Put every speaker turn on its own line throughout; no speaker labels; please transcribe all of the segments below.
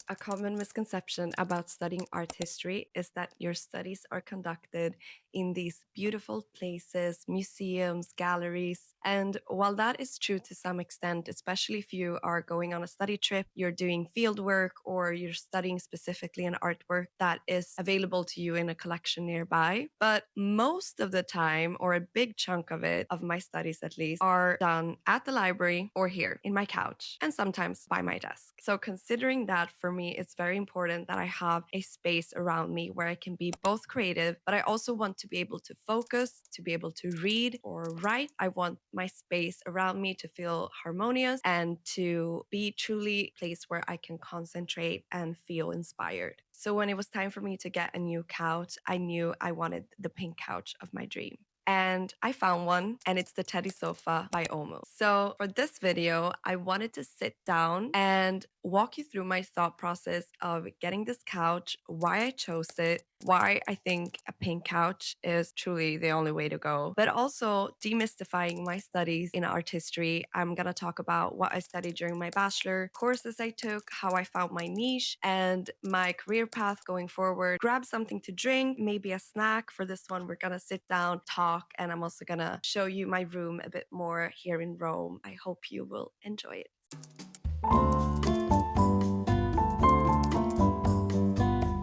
A common misconception about studying art history is that your studies are conducted in these beautiful places, museums, galleries. And while that is true to some extent, especially if you are going on a study trip, you're doing field work, or you're studying specifically an artwork that is available to you in a collection nearby. But most of the time, or a big chunk of it, of my studies at least, are done at the library or here in my couch, and sometimes by my desk. So considering that, for me, it's very important that I have a space around me where I can be both creative, but I also want to be able to focus, to be able to read or write. I want my space around me to feel harmonious and to be truly a place where I can concentrate and feel inspired. So when it was time for me to get a new couch, I knew I wanted the pink couch of my dream. And I found one, and it's the Teddy Sofa by Omo. So for this video, I wanted to sit down and walk you through my thought process of getting this couch, why I chose it, why I think a pink couch is truly the only way to go, but also demystifying my studies in art history. I'm going to talk about what I studied during my bachelor, courses I took, how I found my niche, and my career path going forward. Grab something to drink, maybe a snack. For this one, we're going to sit down, talk, and I'm also going to show you my room a bit more here in Rome. I hope you will enjoy it.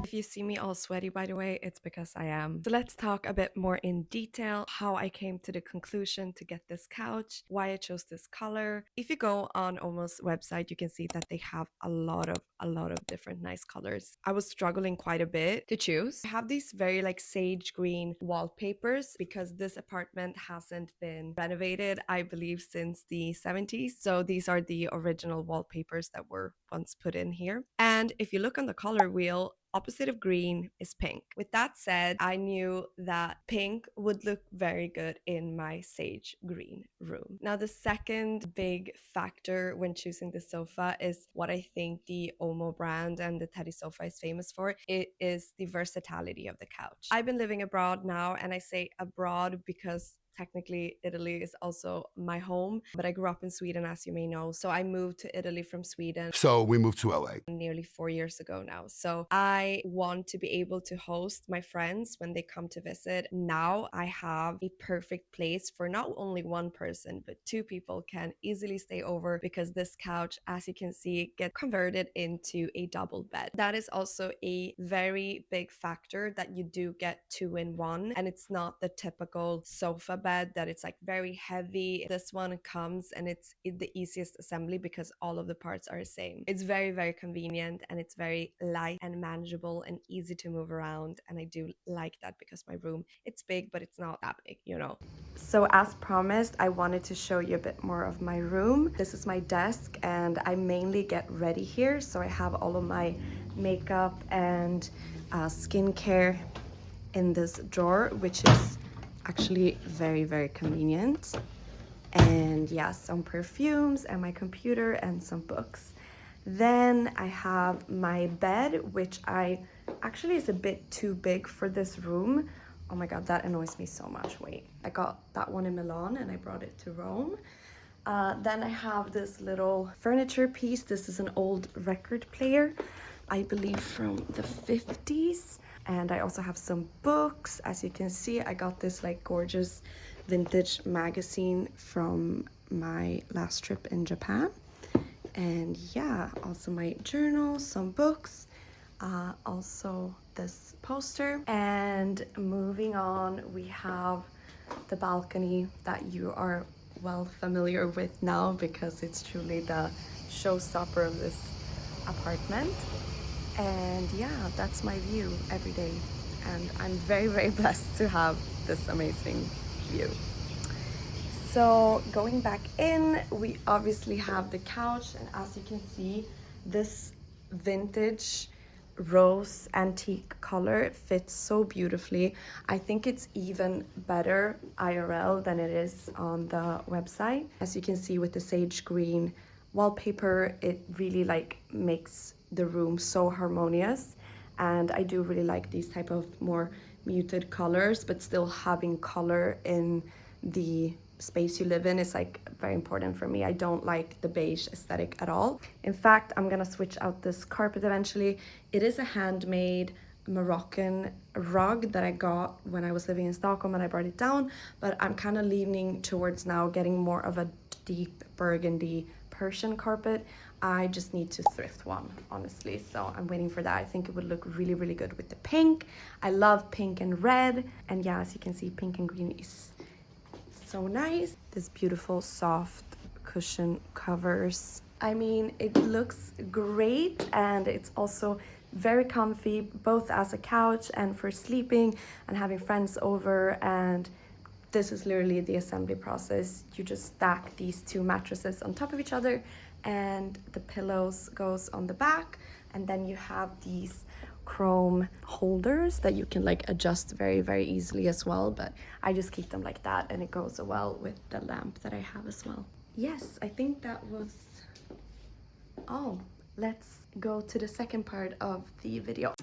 If you see me all sweaty, by the way, it's because I am. So let's talk a bit more in detail how I came to the conclusion to get this couch, why I chose this color. If you go on Omo's website, you can see that they have a lot of different nice colors. I was struggling quite a bit to choose. I have these very like sage green wallpapers because this apartment hasn't been renovated, I believe, since the 70s. So these are the original wallpapers that were once put in here. And if you look on the color wheel, opposite of green is pink. With that said, I knew that pink would look very good in my sage green room. Now, the second big factor when choosing the sofa is what I think the Omo brand and the Teddy sofa is famous for. It is the versatility of the couch. I've been living abroad now, and I say abroad because technically Italy is also my home, but I grew up in Sweden, as you may know. So I moved to Italy from Sweden.
So we moved to LA.
Nearly 4 years ago now. So I want to be able to host my friends when they come to visit. Now I have a perfect place for not only one person, but two people can easily stay over, because this couch, as you can see, get converted into a double bed. That is also a very big factor, that you do get 2-in-1, and it's not the typical sofa bed that it's like very heavy. This one comes and it's the easiest assembly because all of the parts are the same. It's very convenient, and it's very light and manageable and easy to move around, and I do like that because my room, it's big, but it's not that big, you know. So as promised, I wanted to show you a bit more of my room. This is my desk, and I mainly get ready here, so I have all of my makeup and skincare in this drawer, which is actually very convenient. And yeah, some perfumes and my computer and some books. Then I have my bed, which I actually is a bit too big for this room. Oh my god, that annoys me so much. Wait, I got that one in Milan and I brought it to Rome. Then I have this little furniture piece. This is an old record player, I believe from the 50s. And I also have some books. As you can see, I got this like gorgeous vintage magazine from my last trip in Japan. And yeah, also my journal, some books, also this poster. And moving on, we have the balcony that you are well familiar with now, because it's truly the showstopper of this apartment. And yeah, that's my view every day, and I'm very blessed to have this amazing view. So going back in, we obviously have the couch, and as you can see, this vintage rose antique color fits so beautifully. I think it's even better IRL than it is on the website. As you can see, with the sage green wallpaper, it really like makes the room so harmonious. And I do really like these type of more muted colors, but still having color in the space you live in is like very important for me. I don't like the beige aesthetic at all. In fact, I'm gonna switch out this carpet eventually. It is a handmade Moroccan rug that I got when I was living in Stockholm and I brought it down, but I'm kind of leaning towards now getting more of a deep burgundy Persian carpet. I just need to thrift one, honestly, so I'm waiting for that. I think it would look really, really good with the pink. I love pink and red, and yeah, as you can see, pink and green is so nice. This beautiful soft cushion covers. I mean, it looks great, and it's also very comfy, both as a couch and for sleeping and having friends over. And this is literally the assembly process. You just stack these two mattresses on top of each other, and the pillows goes on the back, and then you have these chrome holders that you can like adjust very, very easily as well, but I just keep them like that, and it goes well with the lamp that I have as well. Yes, I think that was all. Let's go to the second part of the video.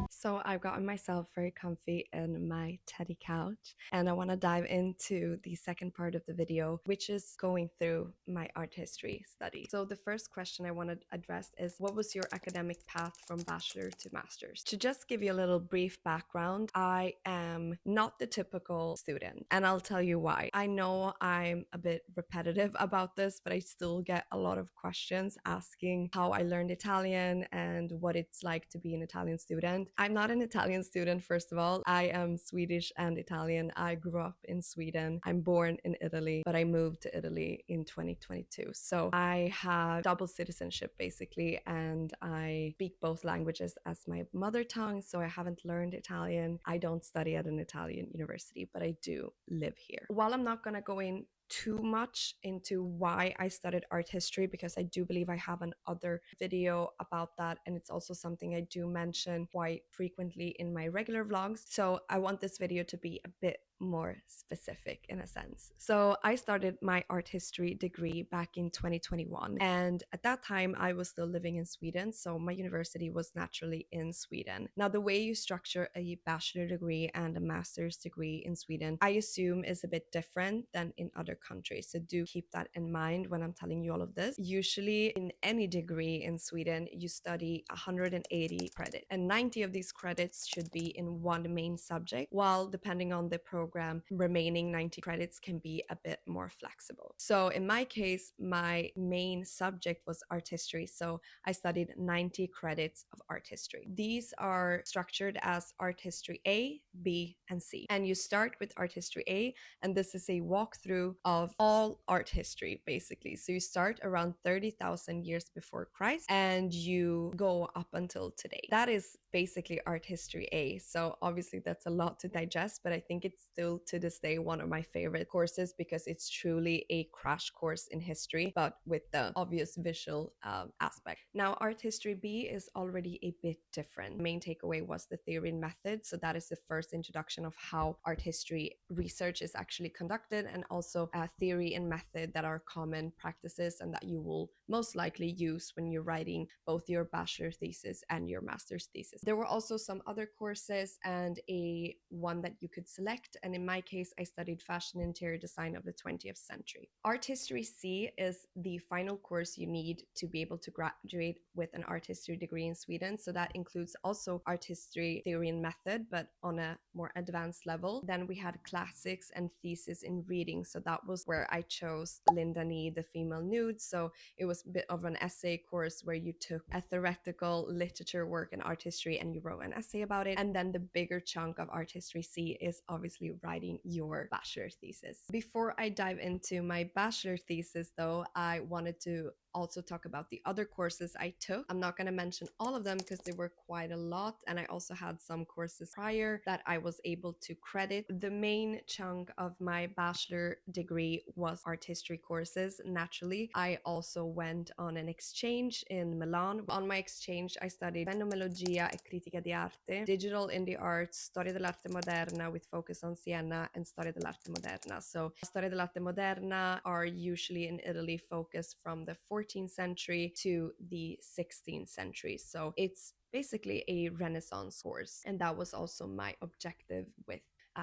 So I've gotten myself very comfy in my teddy couch, and I want to dive into the second part of the video, which is going through my art history study. So the first question I want to address is, what was your academic path from bachelor to master's? To just give you a little brief background, I am not the typical student, and I'll tell you why. I know I'm a bit repetitive about this, but I still get a lot of questions asking how I learned Italian and what it's like to be an Italian student. I'm not an Italian student, first of all. I am Swedish and Italian. I grew up in Sweden. I'm born in Italy, but I moved to Italy in 2022. So I have double citizenship basically, and I speak both languages as my mother tongue. So I haven't learned Italian. I don't study at an Italian university, but I do live here. While I'm not going to go in too much into why I studied art history, because I do believe I have another video about that, and it's also something I do mention quite frequently in my regular vlogs. So I want this video to be a bit more specific in a sense. So I started my art history degree back in 2021, and at that time I was still living in Sweden, so my university was naturally in Sweden. Now, the way you structure a bachelor degree and a master's degree in Sweden, I assume, is a bit different than in other countries, so do keep that in mind when I'm telling you all of this. Usually in any degree in Sweden you study 180 credits, and 90 of these credits should be in one main subject, while depending on the program, remaining 90 credits can be a bit more flexible. So in my case, my main subject was art history, so I studied 90 credits of art history. These are structured as art history A, B, and C, and you start with art history A, and this is a walkthrough of all art history basically. So you start around 30,000 years before Christ and you go up until today. That is basically art history A. So obviously that's a lot to digest, but I think it's still to this day one of my favorite courses, because it's truly a crash course in history, but with the obvious visual aspect. Now, art history B is already a bit different. The main takeaway was the theory and method. So that is the first introduction of how art history research is actually conducted, and also theory and method that are common practices and that you will most likely use when you're writing both your bachelor thesis and your master's thesis. There were also some other courses and a one that you could select, and in my case I studied fashion and interior design of the 20th century. Art history C is the final course you need to be able to graduate with an art history degree in Sweden, so that includes also art history theory and method, but on a more advanced level. Then we had classics and thesis in reading, so that was where I chose Linda Nee, The Female Nude. So it was a bit of an essay course where you took a theoretical literature work in art history and you wrote an essay about it. And then the bigger chunk of art history C is obviously writing your bachelor thesis. Before I dive into my bachelor thesis though, I wanted to also talk about the other courses I took. I'm not going to mention all of them because there were quite a lot, and I also had some courses prior that I was able to credit. The main chunk of my bachelor degree was art history courses. Naturally, I also went on an exchange in Milan. On my exchange, I studied fenomenologia e critica di arte, digital indie arts, storia dell'arte moderna with focus on Siena, and storia dell'arte moderna. So storia dell'arte moderna are usually in Italy focused from the 14th century to the 16th century. So it's basically a Renaissance course. And that was also my objective with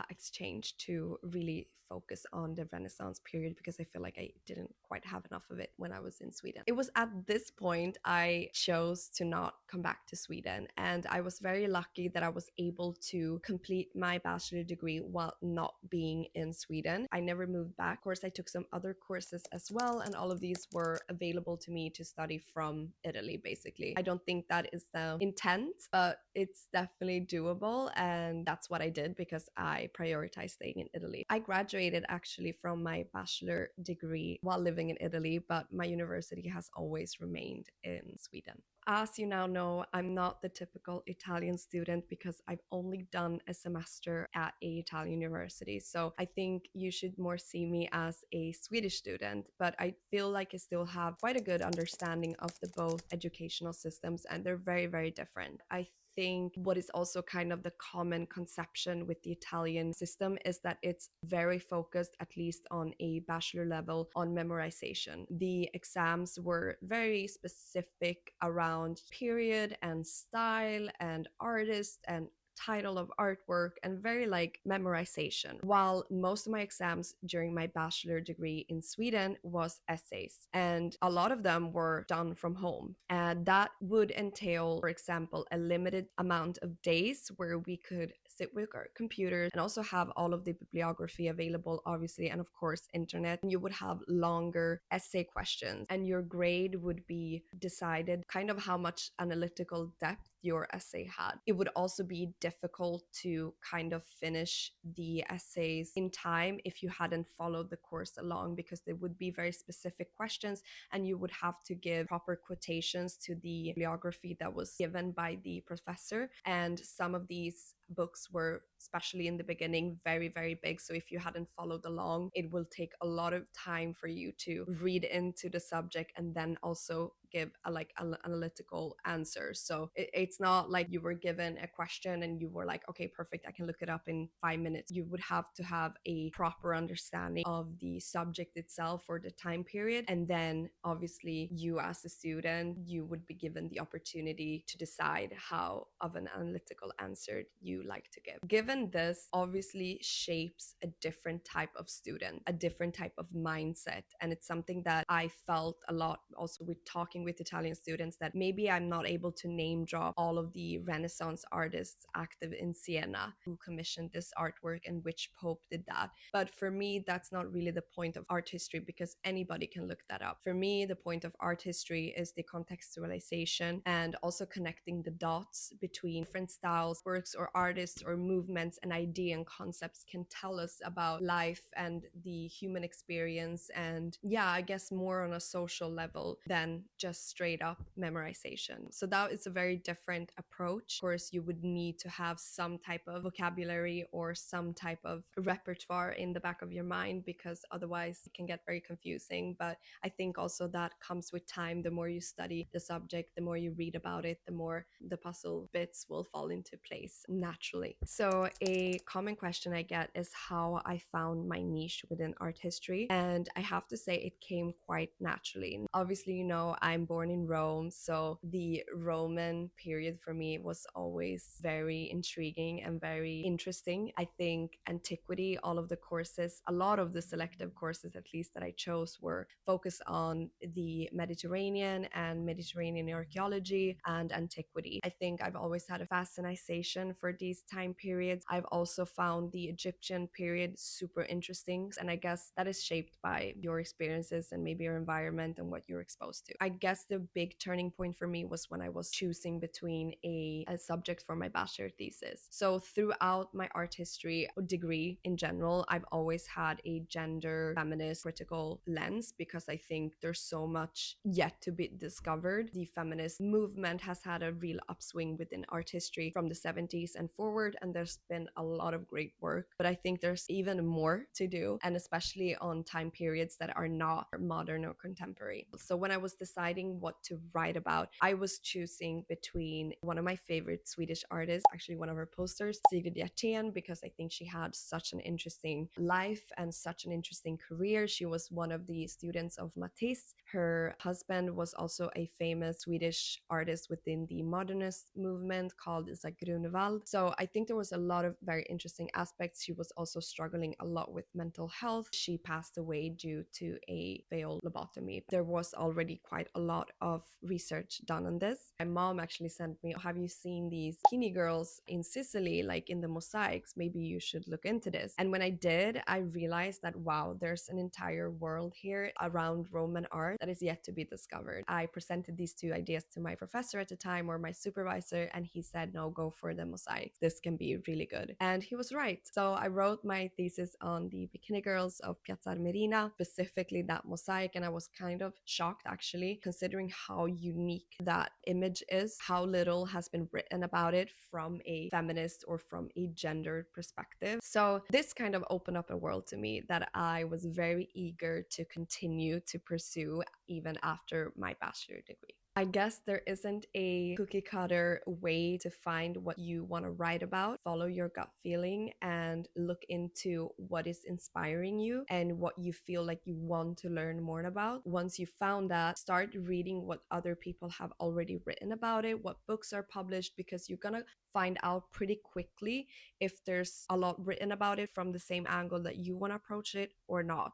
exchange, to really focus on the Renaissance period, because I feel like I didn't quite have enough of it when I was in Sweden. It was at this point I chose to not come back to Sweden, and I was very lucky that I was able to complete my bachelor degree while not being in Sweden. I never moved back. Of course, I took some other courses as well, and all of these were available to me to study from Italy, basically. I don't think that is the intent, but it's definitely doable, and that's what I did because I prioritized staying in Italy. I graduated actually from my bachelor degree while living in Italy, but my university has always remained in Sweden. As you now know, I'm not the typical Italian student because I've only done a semester at a Italian university. So I think you should more see me as a Swedish student, but I feel like I still have quite a good understanding of the both educational systems, and they're very, very different. I think what is also kind of the common conception with the Italian system is that it's very focused, at least on a bachelor level, on memorization. The exams were very specific around period and style and artist and title of artwork, and very like memorization, while most of my exams during my bachelor degree in Sweden was essays, and a lot of them were done from home, and that would entail, for example, a limited amount of days where we could sit with our computers and also have all of the bibliography available, obviously, and of course internet. And you would have longer essay questions, and your grade would be decided kind of how much analytical depth your essay had. It would also be difficult to kind of finish the essays in time if you hadn't followed the course along, because there would be very specific questions and you would have to give proper quotations to the bibliography that was given by the professor. And some of these books were, especially in the beginning, very, very big. So if you hadn't followed along, it will take a lot of time for you to read into the subject and then also give a like analytical answer. So it's not like you were given a question and you were like, okay, perfect, I can look it up in 5 minutes. You would have to have a proper understanding of the subject itself or the time period, and then obviously you as a student, you would be given the opportunity to decide how of an analytical answer you like to give. Given this obviously shapes a different type of student, a different type of mindset, and it's something that I felt a lot also with talking with Italian students, that maybe I'm not able to name drop all of the Renaissance artists active in Siena who commissioned this artwork and which pope did that. But for me, that's not really the point of art history, because anybody can look that up. For me, the point of art history is the contextualization and also connecting the dots between different styles, works, or artists, or movements, and idea and concepts can tell us about life and the human experience, and yeah, I guess more on a social level than just straight up memorization. So that is a very different approach. Of course, you would need to have some type of vocabulary or some type of repertoire in the back of your mind, because otherwise it can get very confusing. But I think also that comes with time. The more you study the subject, the more you read about it, the more the puzzle bits will fall into place naturally. So a common question I get is how I found my niche within art history, and I have to say it came quite naturally. Obviously, you know, I'm born in Rome, so the Roman period for me was always very intriguing and very interesting. I think antiquity, all of the courses, a lot of the selective courses at least that I chose, were focused on the Mediterranean and Mediterranean archaeology and antiquity. I think I've always had a fascination for these time periods. I've also found the Egyptian period super interesting, and I guess that is shaped by your experiences and maybe your environment and what you're exposed to. I guess the big turning point for me was when I was choosing between a subject for my bachelor thesis. So throughout my art history degree in general, I've always had a gender feminist critical lens, because I think there's so much yet to be discovered. The feminist movement has had a real upswing within art history from the 70s and forward, and there's been a lot of great work, but I think there's even more to do, and especially on time periods that are not modern or contemporary. So when I was deciding what to write about, I was choosing between one of my favorite Swedish artists, actually one of her posters, Sigrid Hjertén, because I think she had such an interesting life and such an interesting career. She was one of the students of Matisse. Her husband was also a famous Swedish artist within the modernist movement called Isak Grunewald. So I think there was a lot of very interesting aspects. She was also struggling a lot with mental health. She passed away due to a failed lobotomy. There was already quite a lot of research done on this. My mom actually sent me, have you seen these skinny girls in Sicily, like in the mosaics? Maybe you should look into this. And when I did, I realized that, wow, there's an entire world here around Roman art that is yet to be discovered. I presented these two ideas to my professor at the time, or my supervisor, and he said, no, go for the mosaics. This can be really good. And he was right. So I wrote my thesis on the bikini girls of Piazza Armerina, specifically that mosaic, and I was kind of shocked actually, considering how unique that image is, how little has been written about it from a feminist or from a gendered perspective. So this kind of opened up a world to me that I was very eager to continue to pursue even after my bachelor degree. I guess there isn't a cookie cutter way to find what you want to write about. Follow your gut feeling and look into what is inspiring you and what you feel like you want to learn more about. Once you found that, start reading what other people have already written about it, what books are published, because you're gonna find out pretty quickly if there's a lot written about it from the same angle that you want to approach it or not.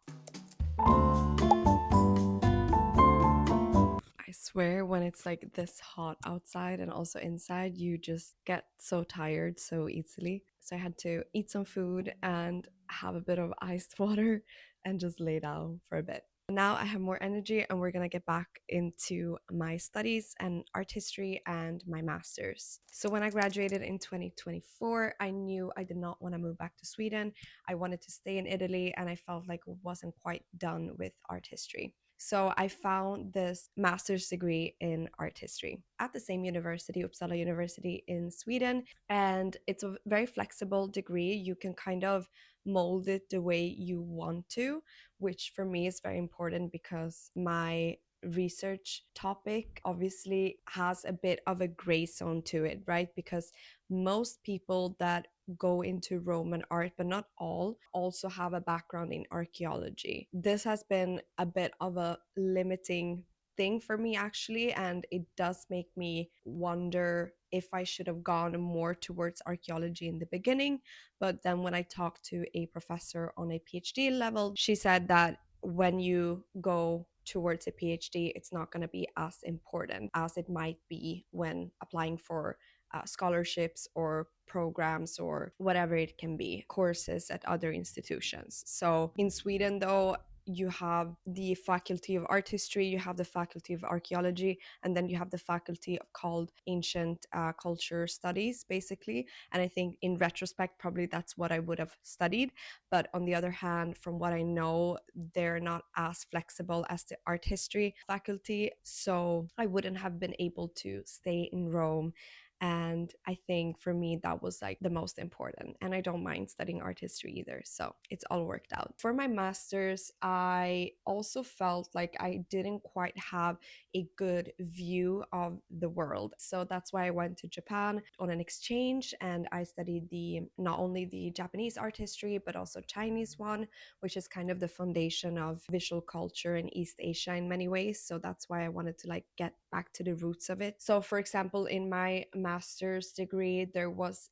I swear, when it's like this hot outside and also inside, you just get so tired so easily. So I had to eat some food and have a bit of iced water and just lay down for a bit. Now I have more energy, and we're gonna get back into my studies and art history and my master's. So when I graduated in 2024, I knew I did not want to move back to Sweden. I wanted to stay in Italy, and I felt like I wasn't quite done with art history. So I found this master's degree in art history at the same university, Uppsala University in Sweden. And it's a very flexible degree. You can kind of mold it the way you want to, which for me is very important because my research topic obviously has a bit of a gray zone to it, right? Because most people that go into Roman art, but not all, also have a background in archaeology. This has been a bit of a limiting thing for me actually, and it does make me wonder if I should have gone more towards archaeology in the beginning. But then when I talked to a professor on a PhD level, she said that when you go towards a PhD, it's not going to be as important as it might be when applying for scholarships or programs or whatever it can be, courses at other institutions. So in Sweden, though, you have the faculty of art history, you have the faculty of archaeology, and then you have the faculty called ancient culture studies, basically. And I think in retrospect, probably that's what I would have studied. But on the other hand, from what I know, they're not as flexible as the art history faculty. So I wouldn't have been able to stay in Rome. And I think for me, that was like the most important. And I don't mind studying art history either. So it's all worked out. For my master's, I also felt like I didn't quite have a good view of the world. So that's why I went to Japan on an exchange, and I studied the not only the Japanese art history, but also Chinese one, which is kind of the foundation of visual culture in East Asia in many ways. So that's why I wanted to like get back to the roots of it. So for example, in my master's degree, there was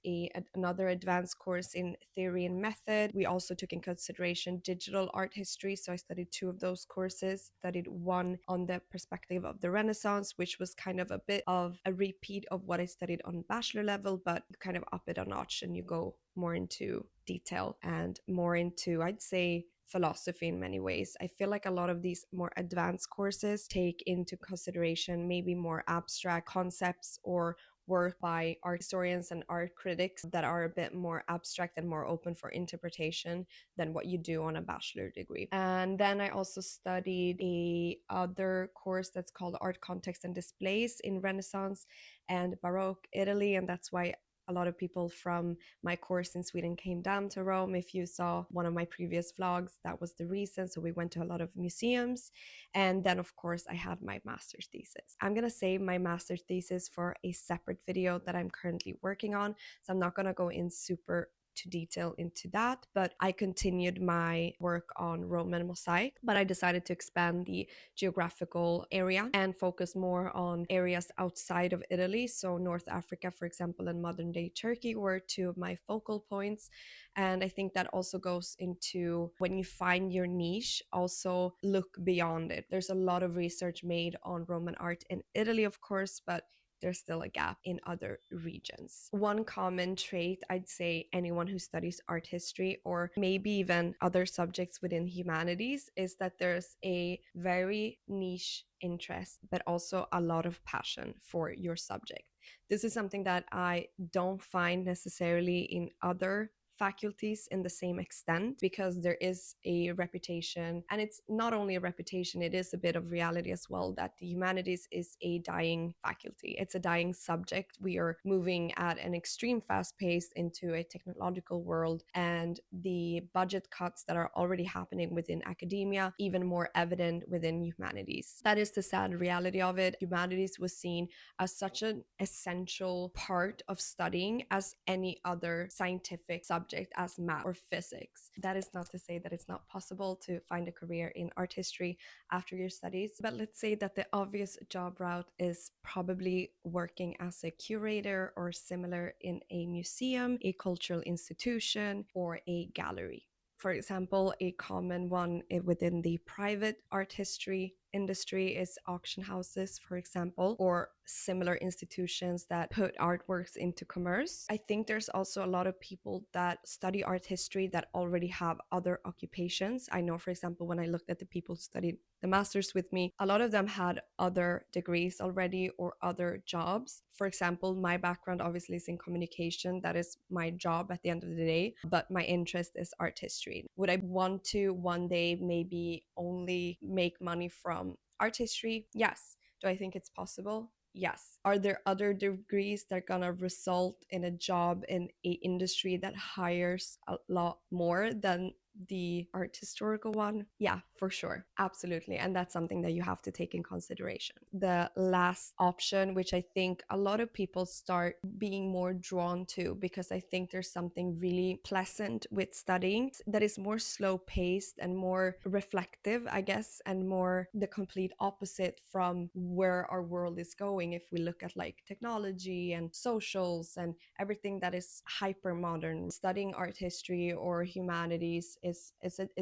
another advanced course in theory and method. We also took in consideration digital art history. So I studied two of those courses, studied one on the perspective of the Renaissance, which was kind of a bit of a repeat of what I studied on bachelor level, but you kind of up it a notch and you go more into detail and more into, I'd say, philosophy in many ways. I feel like a lot of these more advanced courses take into consideration maybe more abstract concepts or work by art historians and art critics that are a bit more abstract and more open for interpretation than what you do on a bachelor degree. And then I also studied a other course that's called Art Context and Displays in Renaissance and Baroque Italy, and that's why A lot of people from my course in Sweden came down to Rome. If you saw one of my previous vlogs, that was the reason. So we went to a lot of museums. And then, of course, I had my master's thesis. I'm going to save my master's thesis for a separate video that I'm currently working on. So I'm not going to go in super to detail into that, but I continued my work on Roman mosaic, but I decided to expand the geographical area and focus more on areas outside of Italy. So North Africa, for example, and modern day Turkey were two of my focal points. And I think that also goes into when you find your niche, also look beyond it. There's a lot of research made on Roman art in Italy, of course, but there's still a gap in other regions. One common trait, I'd say anyone who studies art history or maybe even other subjects within humanities, is that there's a very niche interest, but also a lot of passion for your subject. This is something that I don't find necessarily in other faculties in the same extent, because there is a reputation, and it's not only a reputation, it is a bit of reality as well, that the humanities is a dying faculty. It's a dying subject. We are moving at an extreme fast pace into a technological world, and the budget cuts that are already happening within academia, even more evident within humanities. That is the sad reality of it. Humanities was seen as such an essential part of studying as any other scientific subject, as math or physics. That is not to say that it's not possible to find a career in art history after your studies, but let's say that the obvious job route is probably working as a curator or similar in a museum, a cultural institution, or a gallery. For example, a common one within the private art history industry is auction houses, for example, or similar institutions that put artworks into commerce. I think there's also a lot of people that study art history that already have other occupations. I know, for example, when I looked at the people who studied the masters with me, a lot of them had other degrees already or other jobs. For example, my background obviously is in communication. That is my job at the end of the day, but my interest is art history. Would I want to one day maybe only make money from art history? Yes. Do I think it's possible? Yes. Are there other degrees that are gonna result in a job in a industry that hires a lot more than the art historical one? Yeah, for sure. Absolutely. And that's something that you have to take in consideration. The last option, which I think a lot of people start being more drawn to, because I think there's something really pleasant with studying that is more slow paced and more reflective, I guess, and more the complete opposite from where our world is going. If we look at like technology and socials and everything that is hyper modern, studying art history or humanities is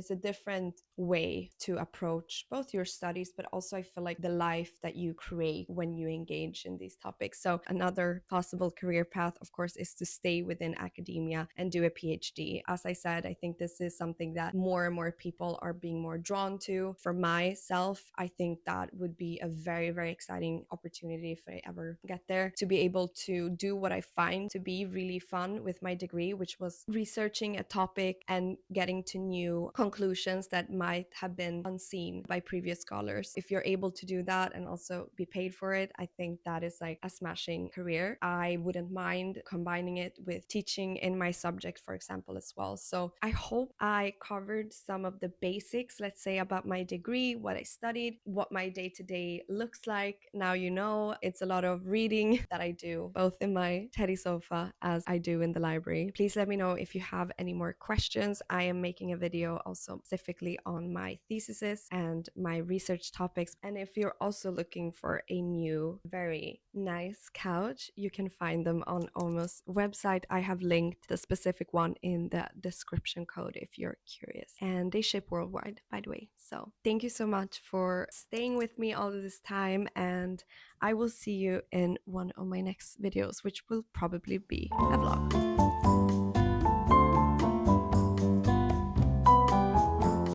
a different way to approach both your studies, but also I feel like the life that you create when you engage in these topics. So another possible career path, of course, is to stay within academia and do a PhD. As I said, I think this is something that more and more people are being more drawn to. For myself, I think that would be a very, very exciting opportunity if I ever get there, to be able to do what I find to be really fun with my degree, which was researching a topic and getting to new conclusions that might have been unseen by previous scholars. If you're able to do that and also be paid for it, I think that is like a smashing career. I wouldn't mind combining it with teaching in my subject, for example, as well. So I hope I covered some of the basics, let's say, about my degree, what I studied, what my day-to-day looks like. Now you know it's a lot of reading that I do, both in my teddy sofa as I do in the library. Please let me know if you have any more questions. I am making a video also specifically on my theses and my research topics. And if you're also looking for a new, very nice couch, you can find them on Almost website. I have linked the specific one in the description code if you're curious. And they ship worldwide, by the way. So thank you so much for staying with me all of this time. And I will see you in one of my next videos, which will probably be a vlog.